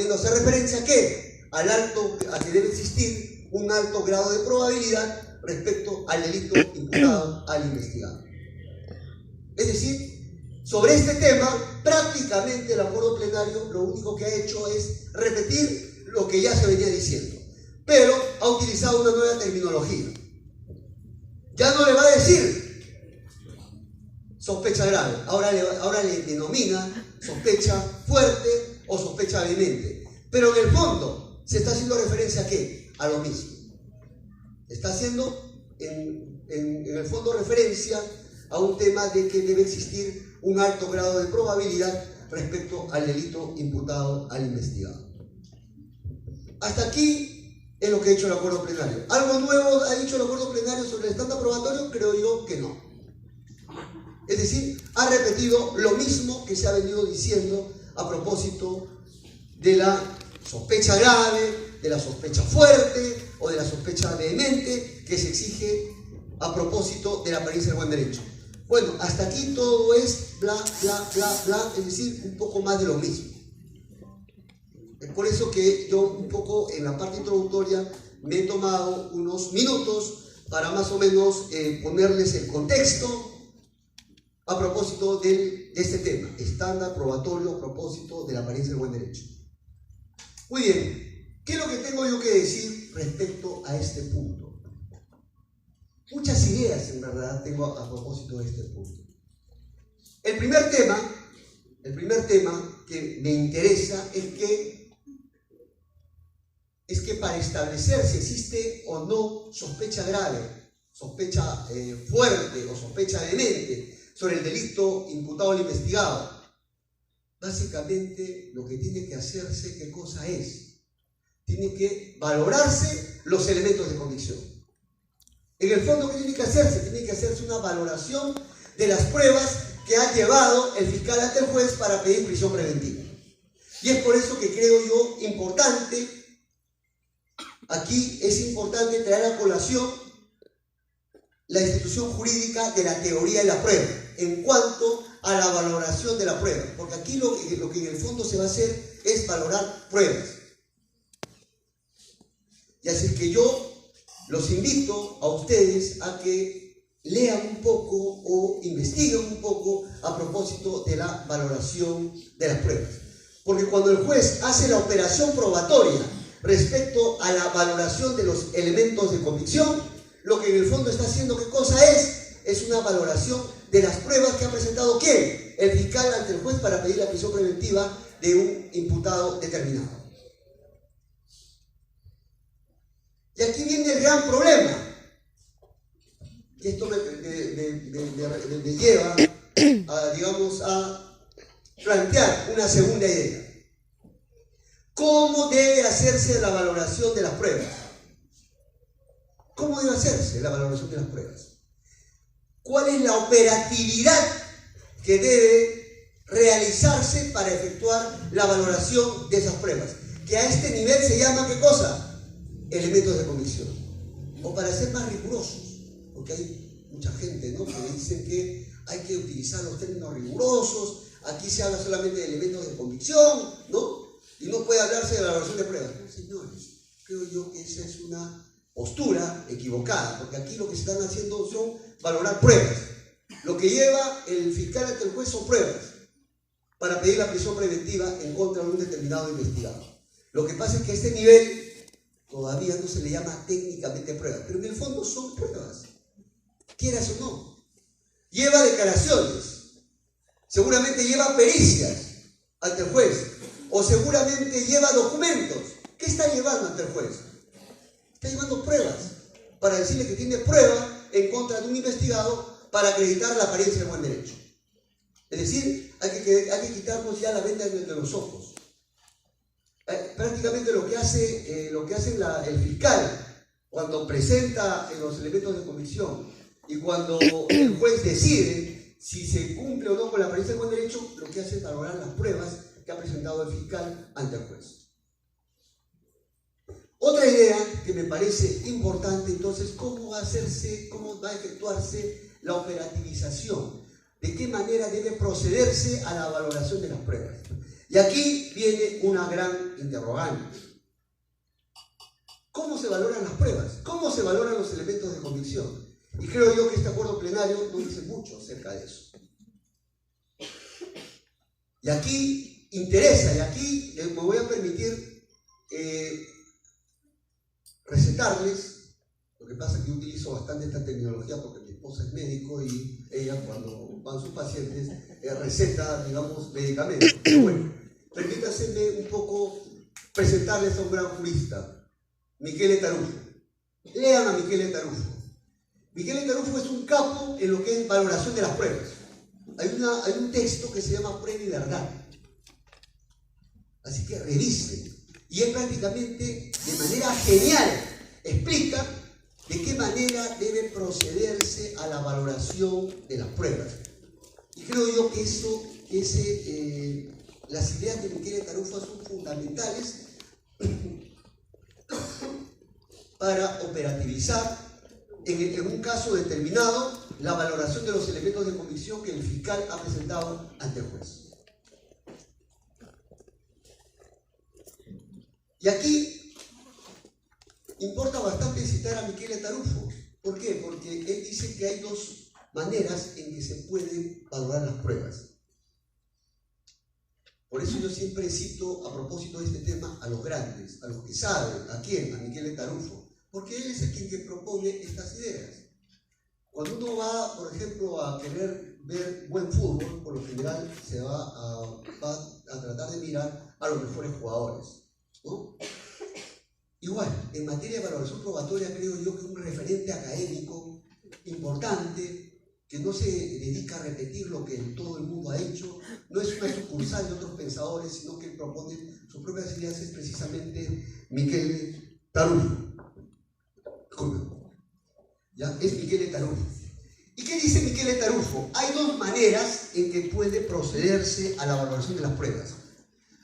hace referencia a ¿qué? A que debe existir un alto grado de probabilidad respecto al delito imputado al investigado. Es decir, sobre este tema, prácticamente el acuerdo plenario lo único que ha hecho es repetir lo que ya se venía diciendo, pero ha utilizado una nueva terminología. Ya no le va a decir sospecha grave, ahora le denomina sospecha fuerte o sospecha vehemente. Pero en el fondo se está haciendo referencia a ¿qué? A lo mismo. Está haciendo en el fondo referencia a un tema de que debe existir un alto grado de probabilidad respecto al delito imputado al investigado. Hasta aquí es lo que ha hecho el acuerdo plenario. ¿Algo nuevo ha dicho el acuerdo plenario sobre el estándar probatorio? Creo yo que no. Es decir, ha repetido lo mismo que se ha venido diciendo a propósito de la sospecha grave, de la sospecha fuerte o de la sospecha vehemente que se exige a propósito de la apariencia del buen derecho. Bueno, hasta aquí todo es bla, bla, bla, bla, es decir, un poco más de lo mismo. Es por eso que yo un poco en la parte introductoria me he tomado unos minutos para más o menos ponerles el contexto a propósito de este tema, estándar probatorio a propósito de la apariencia del buen derecho. Muy bien, ¿qué es lo que tengo yo que decir respecto a este punto? Muchas ideas en verdad tengo a propósito de este punto. El primer tema que me interesa es que para establecer si existe o no sospecha grave, sospecha fuerte o sospecha vehemente sobre el delito imputado al investigado, básicamente lo que tiene que hacerse, ¿qué cosa es? Tiene que valorarse los elementos de convicción. En el fondo, ¿qué tiene que hacerse? Tiene que hacerse una valoración de las pruebas que ha llevado el fiscal ante el juez para pedir prisión preventiva. Y es por eso que creo yo importante, aquí es importante traer a colación la institución jurídica de la teoría de la prueba en cuanto a la valoración de la prueba, porque aquí lo que en el fondo se va a hacer es valorar pruebas. Y así es que yo los invito a ustedes a que lean un poco o investiguen un poco a propósito de la valoración de las pruebas. Porque cuando el juez hace la operación probatoria respecto a la valoración de los elementos de convicción, lo que en el fondo está haciendo, ¿qué cosa es? Es una valoración de las pruebas que ha presentado ¿quién? El fiscal ante el juez para pedir la prisión preventiva de un imputado determinado. Y aquí viene el gran problema. Y esto me lleva a plantear una segunda idea. ¿Cómo debe hacerse la valoración de las pruebas? ¿Cómo debe hacerse la valoración de las pruebas? ¿Cuál es la operatividad que debe realizarse para efectuar la valoración de esas pruebas? Que a este nivel se llama ¿qué cosa? Elementos de convicción. O para ser más rigurosos, porque hay mucha gente, ¿no?, que dice que hay que utilizar los términos rigurosos, aquí se habla solamente de elementos de convicción, ¿no? Y no puede hablarse de la valoración de pruebas. No, señores, creo yo que esa es una postura equivocada, porque aquí lo que se están haciendo son valorar pruebas. Lo que lleva el fiscal ante el juez son pruebas para pedir la prisión preventiva en contra de un determinado investigado. Lo que pasa es que a este nivel todavía no se le llama técnicamente pruebas, pero en el fondo son pruebas, quieras o no. Lleva declaraciones, seguramente lleva pericias ante el juez, o seguramente lleva documentos. ¿Qué está llevando ante el juez? Está llevando pruebas para decirle que tiene prueba en contra de un investigado para acreditar la apariencia del buen derecho. Es decir, hay que quitarnos ya la venda de los ojos. Prácticamente lo que hace el fiscal cuando presenta los elementos de convicción y cuando el juez decide si se cumple o no con la apariencia del buen derecho, lo que hace es valorar las pruebas que ha presentado el fiscal ante el juez. Otra idea que me parece importante, entonces, cómo va a efectuarse la operativización, de qué manera debe procederse a la valoración de las pruebas. Y aquí viene una gran interrogante. ¿Cómo se valoran las pruebas? ¿Cómo se valoran los elementos de convicción? Y creo yo que este acuerdo plenario no dice mucho acerca de eso. Y aquí interesa, y aquí me voy a permitir recetarles. Lo que pasa es que yo utilizo bastante esta tecnología porque mi esposa es médico y ella, cuando van sus pacientes, receta, digamos, medicamentos. Pero bueno, permítanme un poco presentarles a un gran jurista, Michele Tarufo. Lean a Michele Tarufo. Michele Tarufo es un capo en lo que es valoración de las pruebas. Hay un texto que se llama Prueba y Verdad. Así que revisen. Y él prácticamente, de manera genial, explica de qué manera debe procederse a la valoración de las pruebas. Y creo yo que las ideas de Michele Tarufo son fundamentales para operativizar en un caso determinado la valoración de los elementos de convicción que el fiscal ha presentado ante el juez. Y aquí importa bastante citar a Michele Tarufo. ¿Por qué? Porque él dice que hay dos maneras en que se pueden valorar las pruebas. Por eso yo siempre cito, a propósito de este tema, a los grandes, a los que saben. ¿A quién? A Michele Tarufo. Porque él es el que propone estas ideas. Cuando uno va, por ejemplo, a querer ver buen fútbol, por lo general se va a tratar de mirar a los mejores jugadores, ¿no? Igual, en materia de valoración probatoria, creo yo que un referente académico importante, que no se dedica a repetir lo que todo el mundo ha hecho, no es una sucursal de otros pensadores, sino que propone sus propias ideas, es precisamente Michele Tarufo. ¿Ya? Es Michele Tarufo. ¿Y qué dice Michele Tarufo? Hay dos maneras en que puede procederse a la valoración de las pruebas.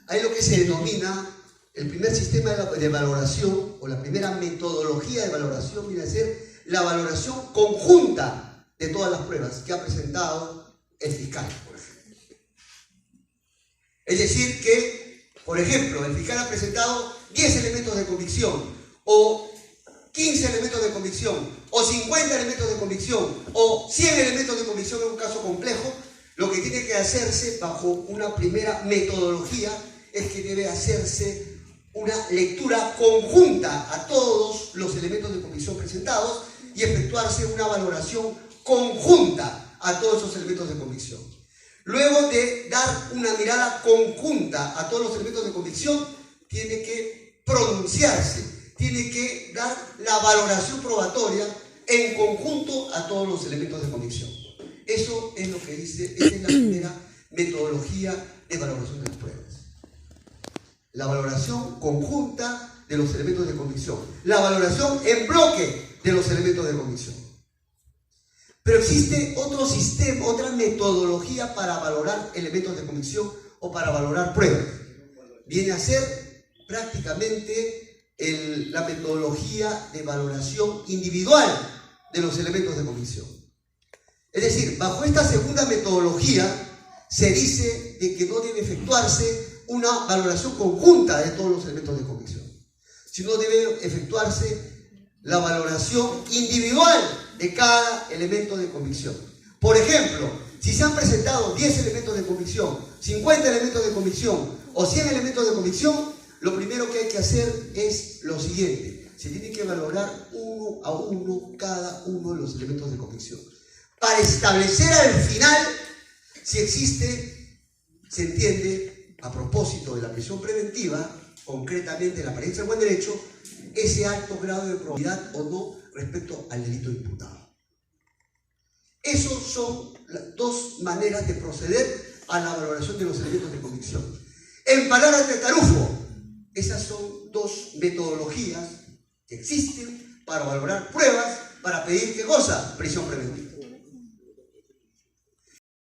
Hay lo que se denomina el primer sistema de valoración, o la primera metodología de valoración, viene a ser la valoración conjunta de todas las pruebas que ha presentado el fiscal, por ejemplo. Es decir que, por ejemplo, el fiscal ha presentado 10 elementos de convicción, o 15 elementos de convicción, o 50 elementos de convicción, o 100 elementos de convicción en un caso complejo. Lo que tiene que hacerse bajo una primera metodología es que debe hacerse una lectura conjunta a todos los elementos de convicción presentados y efectuarse una valoración conjunta a todos esos elementos de convicción. Luego de dar una mirada conjunta a todos los elementos de convicción, tiene que pronunciarse, tiene que dar la valoración probatoria en conjunto a todos los elementos de convicción. Eso es lo que dice, esa es la primera metodología de valoración de las pruebas. La valoración conjunta de los elementos de convicción. La valoración en bloque de los elementos de convicción. Pero existe otro sistema, otra metodología para valorar elementos de convicción o para valorar pruebas. Viene a ser prácticamente la metodología de valoración individual de los elementos de convicción. Es decir, bajo esta segunda metodología se dice de que no debe efectuarse una valoración conjunta de todos los elementos de convicción, sino debe efectuarse la valoración individual de cada elemento de convicción. Por ejemplo, si se han presentado 10 elementos de convicción, 50 elementos de convicción o 100 elementos de convicción, lo primero que hay que hacer es lo siguiente: se tiene que valorar uno a uno cada uno de los elementos de convicción, para establecer al final si existe, se entiende, a propósito de la prisión preventiva, concretamente la apariencia del buen derecho, ese alto grado de probabilidad o no respecto al delito imputado. Esas son las dos maneras de proceder a la valoración de los elementos de convicción. En palabras de Tarufo, esas son dos metodologías que existen para valorar pruebas, para pedir ¿qué cosa? Prisión preventiva.